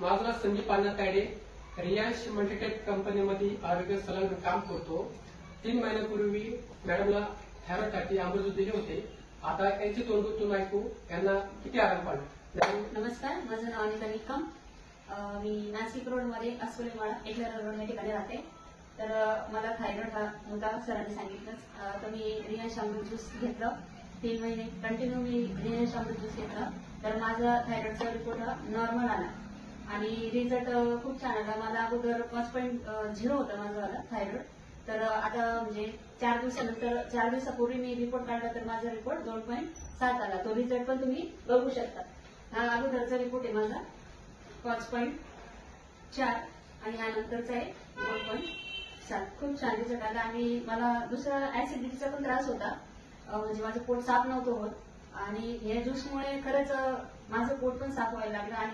माझा संदीप अण्णा Tayde Reliance Multitech कंपनीमध्ये आरोग्य सलग्न काम करतो. 3 महिन्यापूर्वी मॅडमला थायरॉइडसाठी अमृत दिले होते. आता यांची तोंडूतून ऐकू यांना किती आराम पडला. नमस्कार, माझं नाव अनिता निकम. मी नाशिक रोडमध्ये अस्कोलेवाडा एकलर रोड या ठिकाणी राहते. तर मला थायरॉइड हा होता, सरांनी सांगितलं. तर मी रिलायन्स अमृत ज्यूस घेतलं. 3 महिने कंटिन्यू मी रिलायन्स अमृत ज्यूस घेतलं. तर माझा थायरॉइडचा रिपोर्ट हा नॉर्मल आला आणि रिझल्ट खूप छान आला. मला अगोदर 5.0 होता माझा थायरॉइड. तर आता म्हणजे 4 दिवसापूर्वी मी रिपोर्ट काढला तर माझा रिपोर्ट 2.7 आला. तो रिझल्ट पण तुम्ही बघू शकता. हा अगोदरचा रिपोर्ट आहे माझा 5.4 आणि हा नंतरचा आहे 2.7. खूप छान रिझल्ट आला. आणि मला दुसरा ऍसिडिटीचा पण त्रास होता, म्हणजे माझं पोट साफ नव्हतं होत आणि या ज्यूसमुळे खरंच माझं पोट पण साफ व्हायला लागलं. आणि